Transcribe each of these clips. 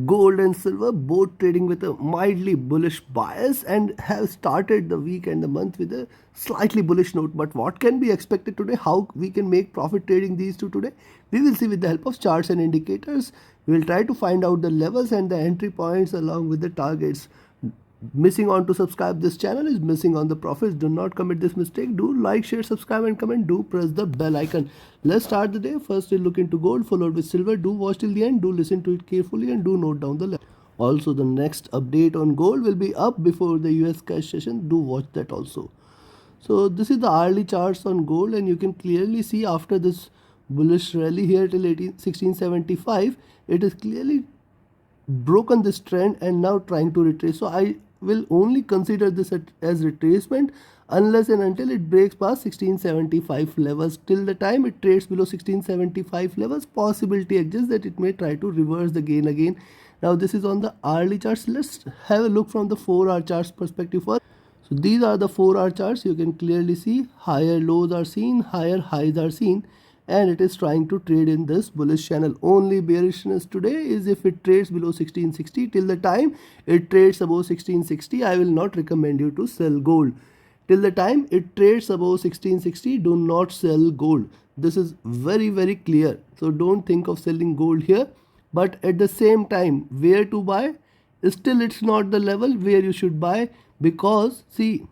gold and silver both trading with a mildly bullish bias and have started the week and the month with a slightly bullish note. But what can be expected today? How we can make profit trading these two today? We will see with the help of charts and indicators. We will try to find out the levels and the entry points along with the targets. Missing on to subscribe this channel is missing on the profits. Do not commit this mistake. Do like, share, subscribe and comment. Do press the bell icon. Let's start the day. First we'll look into gold followed with silver. Do watch till the end. Do listen to it carefully and do note down the level. Also the next update on gold will be up before the US cash session. Do watch that also. So this is the hourly charts on gold and you can clearly see after this bullish rally here till 1675 it is clearly broken this trend and now trying to retrace. So I will only consider this as retracement unless and until it breaks past 1675 levels. Till the time it trades below 1675 levels, possibility exists that it may try to reverse the gain again. Now this is on the hourly charts. Let's have a look from the 4-hour charts perspective first. So these are the 4-hour charts. You can clearly see higher lows are seen, higher highs are seen, and it is trying to trade in this bullish channel. Only bearishness today is if it trades below 1660. Till the time it trades above 1660, I will not recommend you to sell gold. Till the time it trades above 1660, do not sell gold. This is very clear. So don't think of selling gold here. But at the same time, where to buy? Still it's not the level where you should buy, because see,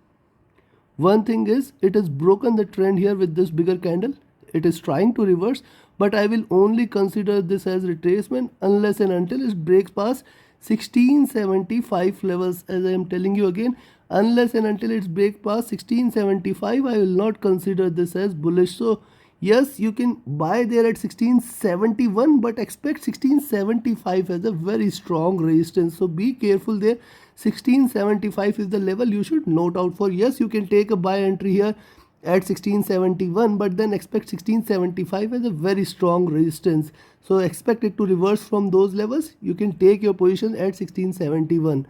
one thing is it has broken the trend here with this bigger candle. It is trying to reverse, but I will only consider this as retracement unless and until it breaks past 1675 levels. As I am telling you again, unless and until it breaks past 1675, I will not consider this as bullish. So yes, you can buy there at 1671, but expect 1675 as a very strong resistance. So be careful there. 1675 is the level you should note out for. Yes, you can take a buy entry here at 1671, but then expect 1675 as a very strong resistance. So expect it to reverse from those levels. You can take your position at 1671.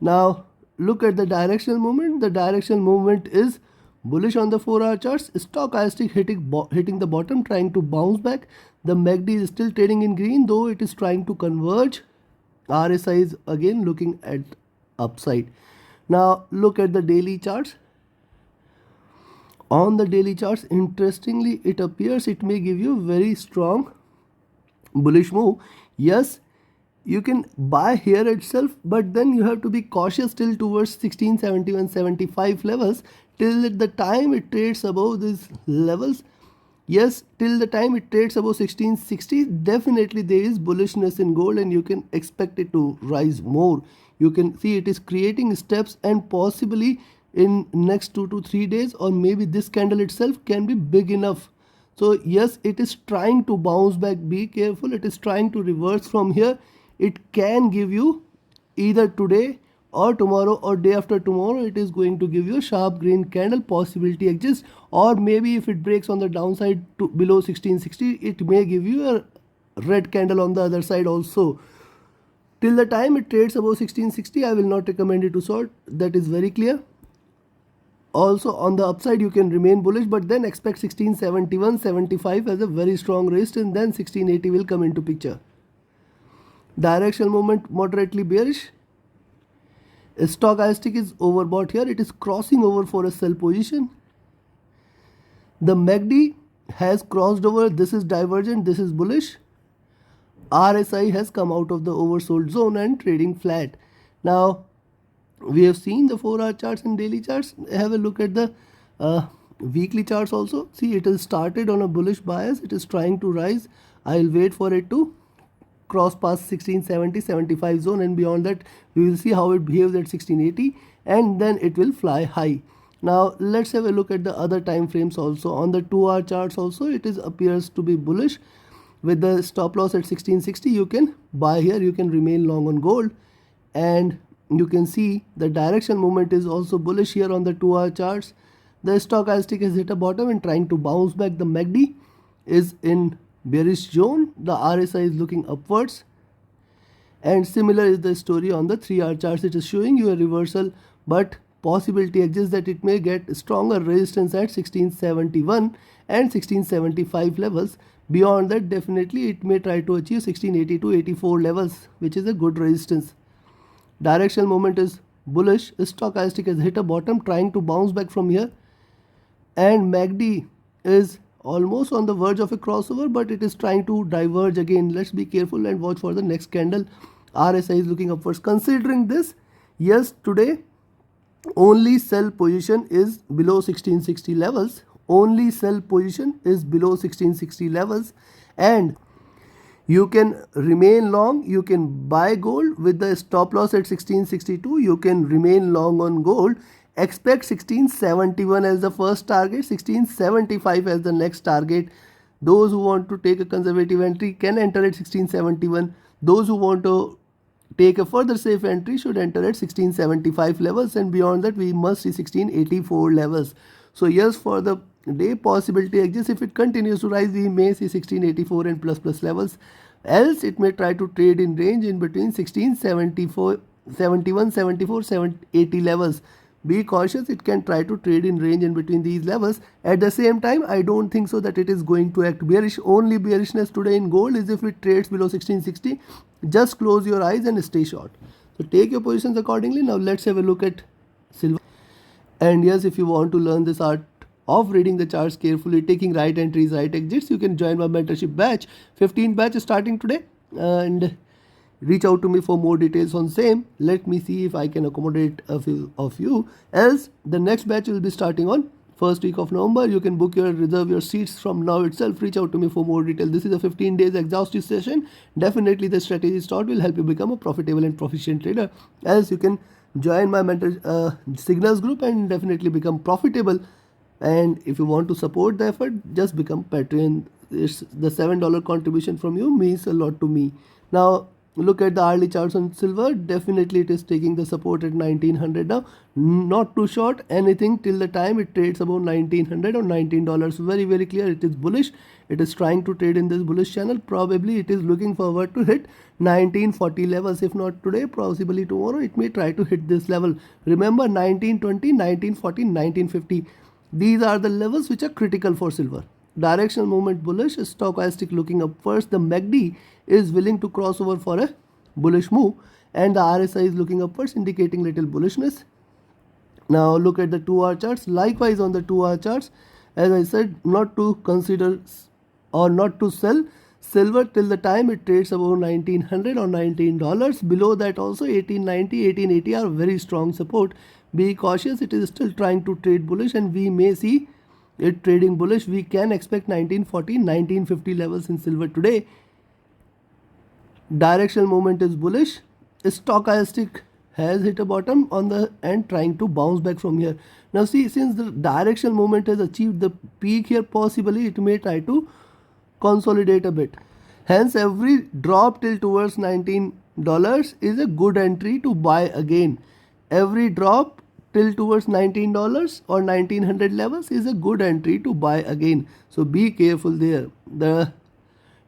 Now look at the directional movement. The directional movement is bullish on the 4-hour charts. Stochastic hitting the bottom, trying to bounce back. The MACD is still trading in green, though it is trying to converge. RSI is again looking at upside. Now look at the daily charts. On the daily charts, interestingly, it appears it may give you very strong bullish move. Yes, you can buy here itself, but then you have to be cautious till towards 1671-75 levels. Till the time it trades above these levels, yes, till the time it trades above 1660, definitely there is bullishness in gold and you can expect it to rise more. You can see it is creating steps, and possibly in next 2 to 3 days, or maybe this candle itself can be big enough. So yes, it is trying to bounce back. Be careful. It is trying to reverse from here. It can give you either today or tomorrow or day after tomorrow. It is going to give you a sharp green candle. Possibility exists. Or maybe if it breaks on the downside to below 1660, it may give you a red candle on the other side also. Till the time it trades above 1660, I will not recommend you to short. That is very clear. Also on the upside you can remain bullish, but then expect 1671-75 as a very strong resistance. Then 1680 will come into picture. Directional movement moderately bearish. Stochastic is overbought here. It is crossing over for a sell position. The MACD has crossed over. This is divergent. This is bullish. RSI has come out of the oversold zone and trading flat. Now we have seen the 4-hour charts and daily charts. Have a look at the weekly charts also. See, it has started on a bullish bias. It is trying to rise. I'll wait for it to cross past 1670-75 zone, and beyond that we will see how it behaves at 1680, and then it will fly high. Now let's have a look at the other time frames also. On the 2-hour charts also, it appears to be bullish. With the stop loss at 1660, you can buy here. You can remain long on gold, and you can see the direction movement is also bullish here on the 2-hour charts. The stochastic has hit a bottom and trying to bounce back. The MACD is in bearish zone. The RSI is looking upwards, and similar is the story on the 3-hour charts. It is showing you a reversal, but possibility exists that it may get stronger resistance at 1671 and 1675 levels. Beyond that, definitely it may try to achieve 1680 to 84 levels, which is a good resistance. Directional movement is bullish. Stochastic has hit a bottom, trying to bounce back from here. And MACD is almost on the verge of a crossover, but it is trying to diverge again. Let's be careful and watch for the next candle. RSI is looking upwards. Considering this, yes, today only sell position is below 1660 levels. Only sell position is below 1660 levels, and you can remain long. You can buy gold with the stop loss at 1662. You can remain long on gold. Expect 1671 as the first target, 1675 as the next target. Those who want to take a conservative entry can enter at 1671. Those who want to take a further safe entry should enter at 1675 levels, and beyond that we must see 1684 levels. So yes, for the day possibility exists. If it continues to rise, we may see 1684 and plus levels. Else it may try to trade in range in between 1674, 71, 74, 80 levels. Be cautious, it can try to trade in range in between these levels. At the same time, I don't think so that it is going to act bearish. Only bearishness today in gold is if it trades below 1660. Just close your eyes and stay short. So take your positions accordingly. Now let's have a look at silver. And yes, if you want to learn this art of reading the charts carefully, taking right entries, right exits, you can join my mentorship batch. 15 batch is starting today, and reach out to me for more details on same. Let me see if I can accommodate a few of you. Else, the next batch will be starting on first week of November. You can reserve your seats from now itself. Reach out to me for more details. This is a 15 days exhaustive session. Definitely the strategy taught will help you become a profitable and proficient trader. Else, you can join my mentor signals group and definitely become profitable. And if you want to support the effort, just become Patreon. It's the $7 contribution from you means a lot to me. Now look at the hourly charts on silver. Definitely it is taking the support at 1900 now. Not too short anything till the time it trades about 1900 or $19. Very clear, it is bullish. It is trying to trade in this bullish channel. Probably it is looking forward to hit 1940 levels. If not today, possibly tomorrow it may try to hit this level. Remember 1920, 1940, 1950. These are the levels which are critical for silver. Directional movement bullish, stochastic looking upwards. The MACD is willing to cross over for a bullish move, and the RSI is looking upwards, indicating little bullishness. Now look at the 2-hour charts. Likewise on the 2-hour charts, as I said, not to consider or not to sell silver till the time it trades above 1900 or $19. Below that also 1890, 1880 are very strong support. Be cautious, it is still trying to trade bullish, and we may see it trading bullish. We can expect 1940, 1950 levels in silver today. Directional movement is bullish. Stochastic has hit a bottom on the end, trying to bounce back from here. Now see, since the directional movement has achieved the peak here, possibly it may try to consolidate a bit. Hence every drop till towards $19 is a good entry to buy again. Every drop till towards $19 or 1900 levels is a good entry to buy again. So be careful there. The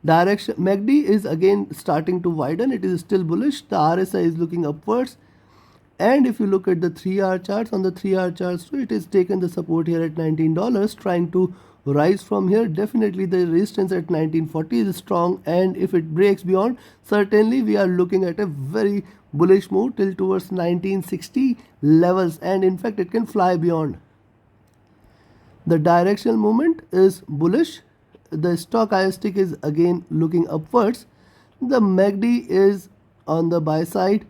direction MACD is again starting to widen. It is still bullish. The RSI is looking upwards. And if you look at the 3-hour charts, on the 3-hour charts too, it has taken the support here at $19, trying to rise from here. Definitely the resistance at 1940 is strong, and if it breaks beyond, certainly we are looking at a very bullish move till towards 1960 levels, and in fact it can fly beyond. The directional movement is bullish. The stochastic is again looking upwards. The MACD is on the buy side,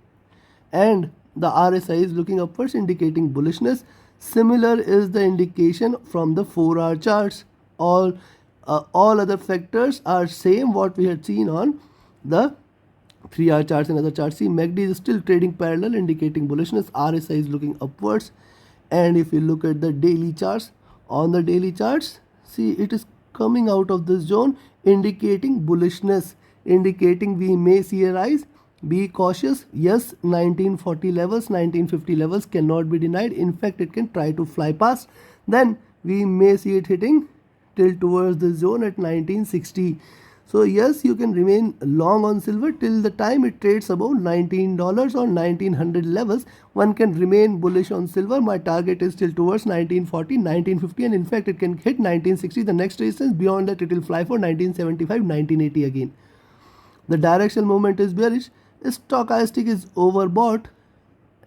and the RSI is looking upwards, indicating bullishness. Similar is the indication from the 4-hour charts. All other factors are same what we had seen on the 3-hour charts and other charts. See, MACD is still trading parallel, indicating bullishness. RSI is looking upwards. And if you look at the daily charts, on the daily charts, see, it is coming out of this zone, indicating bullishness, indicating we may see a rise. Be cautious. Yes, 1940 levels, 1950 levels cannot be denied. In fact, it can try to fly past. Then we may see it hitting till towards the zone at 1960. So yes, you can remain long on silver till the time it trades above $19 or 1900 levels. One can remain bullish on silver. My target is still towards 1940, 1950, and in fact it can hit 1960, the next resistance. Beyond that it will fly for 1975, 1980 again. The directional movement is bearish. Stochastic is overbought,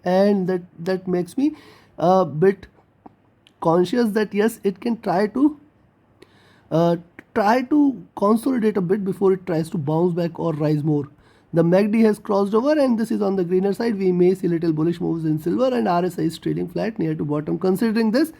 and that makes me a bit conscious that yes, it can uh, try to consolidate a bit before it tries to bounce back or rise more. The MACD has crossed over and this is on the greener side. We may see little bullish moves in silver, and RSI is trading flat near to bottom. Considering this,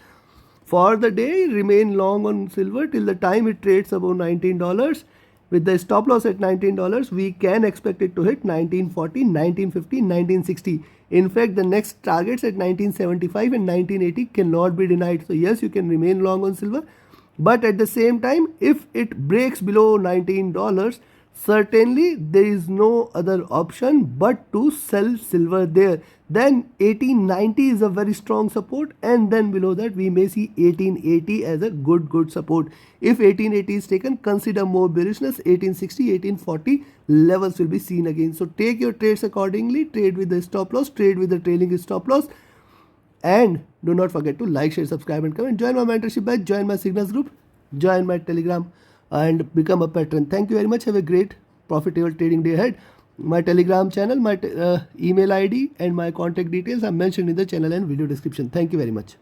for the day, remain long on silver till the time it trades above $19. With the stop loss at $19, we can expect it to hit 1940, 1950, 1960. In fact, the next targets at 1975 and 1980 cannot be denied. So yes, you can remain long on silver. But at the same time, if it breaks below $19, certainly there is no other option but to sell silver there. Then 1890 is a very strong support, and then below that we may see 1880 as a good support. If 1880 is taken, consider more bearishness. 1860, 1840 levels will be seen again. So take your trades accordingly. Trade with the stop loss, trade with the trailing stop loss. And do not forget to like, share, subscribe and comment. Join my mentorship batch, join my signals group, join my telegram and become a patron. Thank you very much. Have a great profitable trading day ahead. My telegram channel, my email ID and my contact details are mentioned in the channel and video description. Thank you very much.